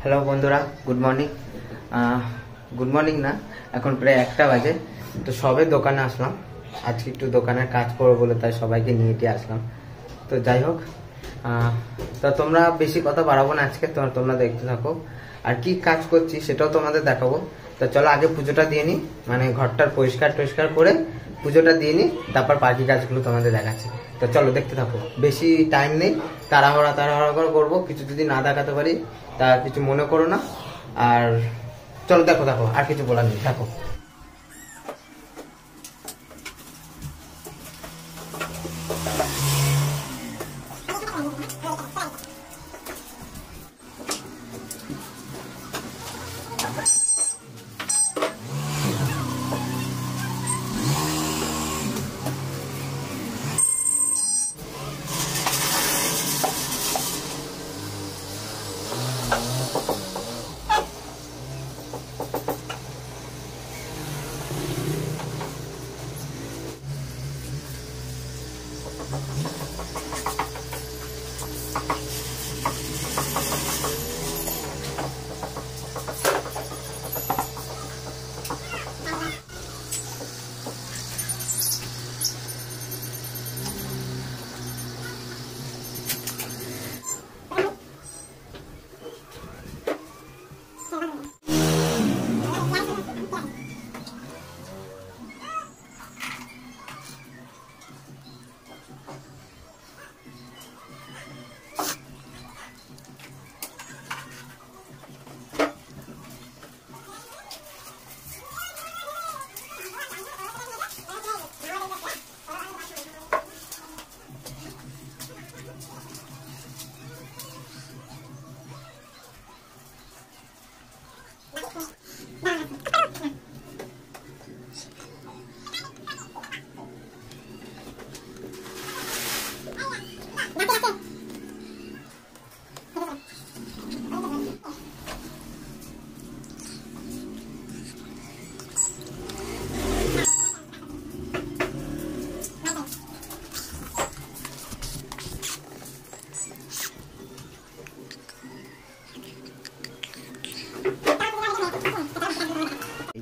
হ্যালো বন্ধুরা, good morning. Good morning না, এখন প্রায় 1টা বাজে। তো সবে দোকানে আসলাম, আজকে একটু দোকানের কাজ করবো বলে তাই সবাইকে নিয়ে আসলাম। তো যাই হোক, তো তোমরা বেশি কথা বাড়াবো না আজকে, তোমরা দেখতে থাকো। আর কি কাজ করছি সেটাও তোমাদের দেখাবো। তো চলো আগে পুজোটা দিয়ে নিই, মানে ঘরটার পরিষ্কার করে পুজোটা দিয়ে নিই, তারপর বাকি কাজগুলো তোমাদের দেখাচ্ছি। তো চলো দেখতে থাকো, বেশি টাইম নেই, তাড়াহুড়া করে করবো। কিছু যদি না দেখাতে পারি তা কিছু মনে করো না। আর চলো দেখো, আর কিছু বলার নেই, দেখো।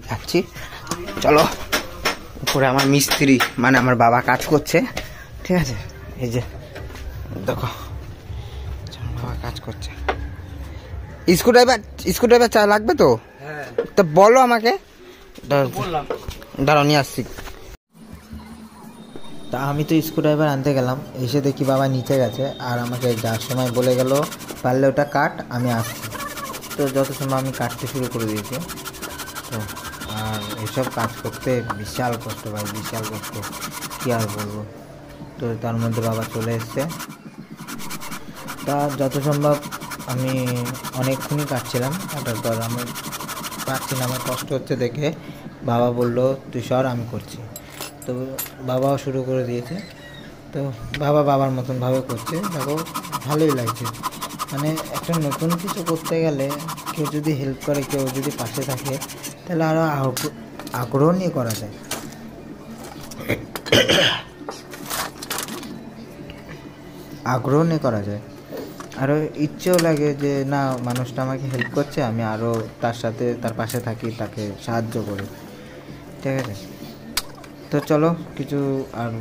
যাচ্ছি, চলো। উপরে আমার মিস্ত্রি মানে আমার বাবা কাজ করছে, ঠিক আছে? এই যে দেখো, বাবা কাজ করছে। স্ক্রুড্রাইভার চা লাগবে তো? তো বলো আমাকে, দাঁড়াও নিয়ে আসছি। তা আমি তো স্ক্রুড্রাইভার আনতে গেলাম, এসে দেখি বাবা নিচে গেছে। আর আমাকে যাওয়ার সময় বলে গেল, পারলে ওটা কাট, আমি আসছি। তো যত সময় আমি কাটতে শুরু করে দিয়েছি। তো আর এসব কাজ করতে বিশাল কষ্ট ভাই, বিশাল কষ্ট, কী আর বলবো। তো তার মধ্যে বাবা চলে এসছে। তা যত সম্ভব আমি অনেকক্ষণই কাটছিলাম, কাটার পর আমি পারছি না, আমার কষ্ট হচ্ছে দেখে বাবা বললো তুই সর, আমি করছি। তো বাবাও শুরু করে দিয়েছে। তো বাবার মতনভাবে করছে, দেখো ভালোই লাগছে। মানে একটা নতুন কিছু করতে গেলে কেউ যদি হেল্প করে, কেউ যদি পাশে থাকে, তাহলে আরও আগ্রহ নিয়ে করা যায়। আগ্রহ নিয়ে করা যায়, আরও ইচ্ছেও লাগে যে না, মানুষটা আমাকে হেল্প করছে, আমি আরও তার পাশে থাকি, তাকে সাহায্য করি, ঠিক আছে? তো চলো কিছু আর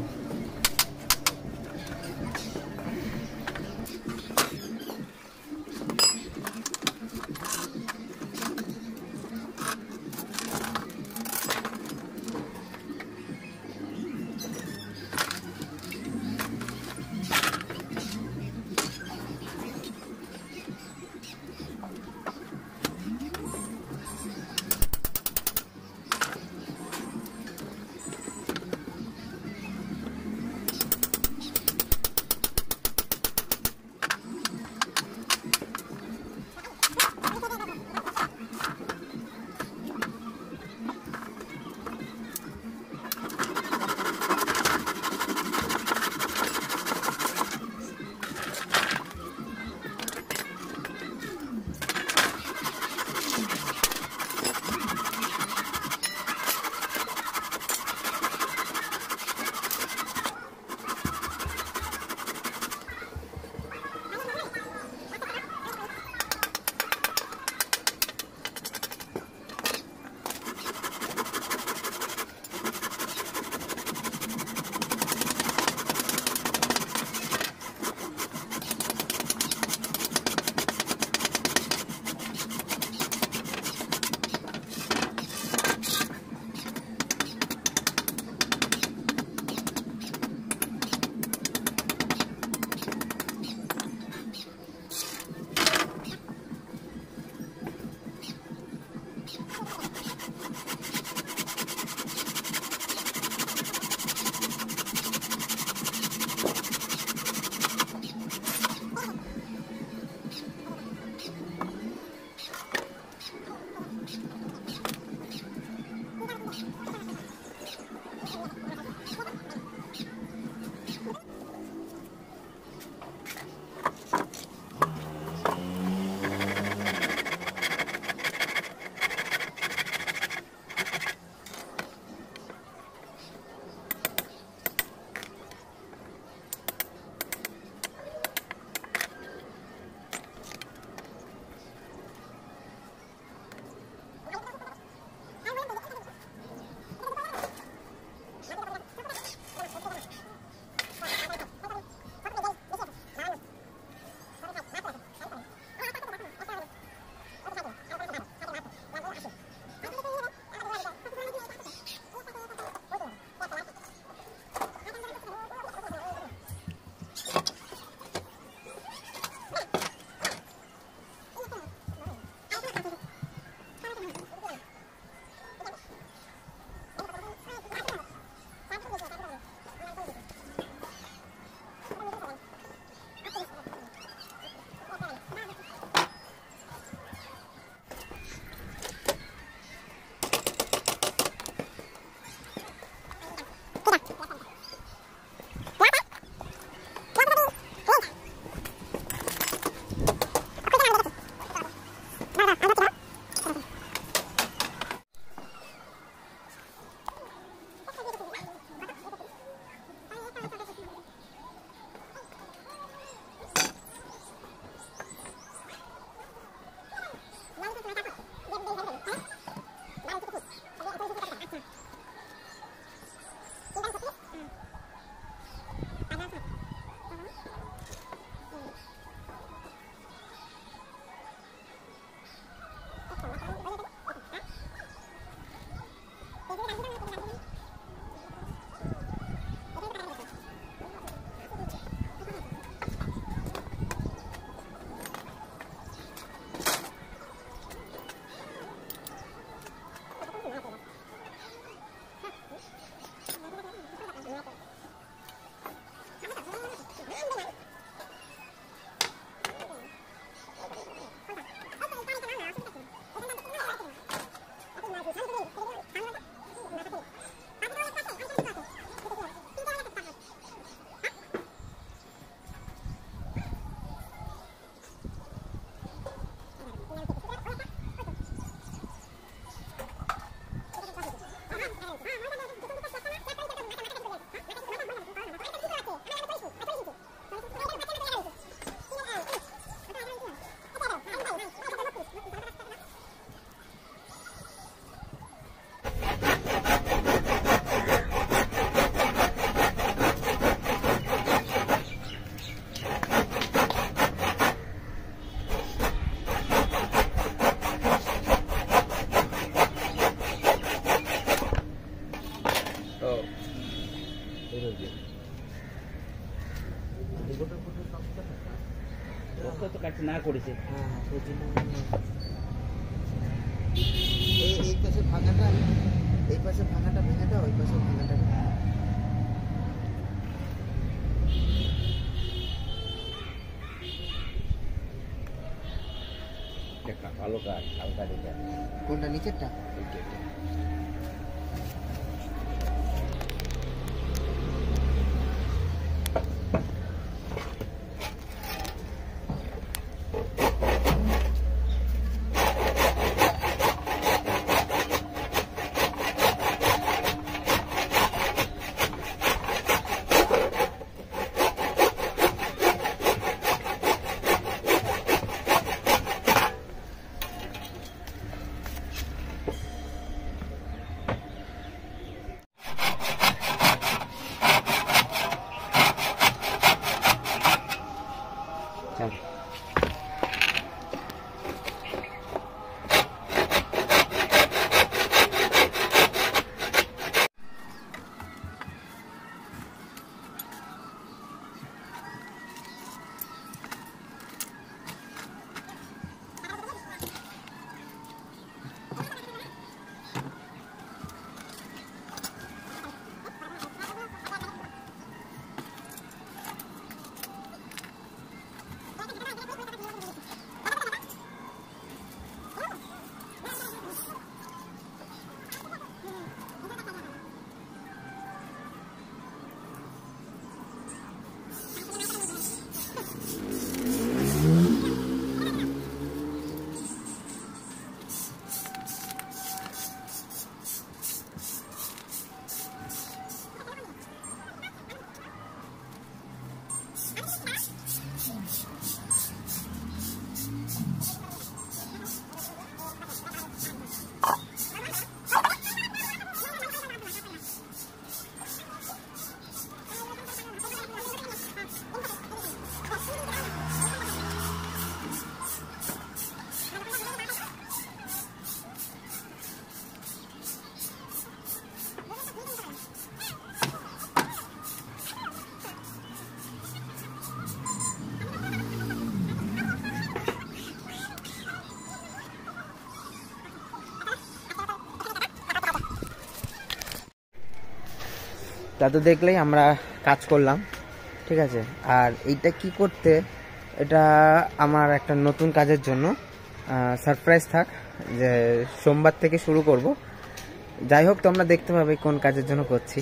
কাটছে না করেছে। হ্যাঁ সেই জন্য এই পাশে ভাঙাটা, এই পাশে ভাঙাটা ভেঙে দাও, ওই পাশে ভাঙাটা ভেঙে দাও। ভালো কাজ, হালকা দিকে। কোনটা নিচেরটা? চল। তা তো দেখলেই আমরা কাজ করলাম, ঠিক আছে। আর এইটা কি করতে, এটা আমার একটা নতুন কাজের জন্য সারপ্রাইজ থাক, যে সোমবার থেকে শুরু করব। যাই হোক, তোমরা দেখতে পাবে কোন কাজের জন্য করছি,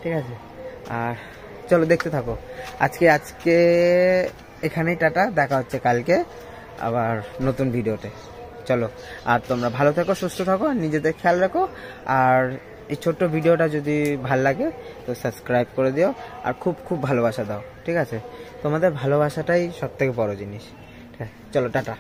ঠিক আছে। আর চলো দেখতে থাকো। আজকে এখানেই টাটা, দেখা হচ্ছে কালকে আবার নতুন ভিডিওতে। চলো, আর তোমরা ভালো থাকো, সুস্থ থাকো, আর নিজেদের খেয়াল রাখো। আর এই ছোট্ট ভিডিওটা যদি ভাল লাগে তো সাবস্ক্রাইব করে দিও, আর খুব খুব ভালোবাসা দাও, ঠিক আছে। তোমাদের ভালোবাসাটাই সব থেকে বড় জিনিস, ঠিক আছে। চলো টাটা।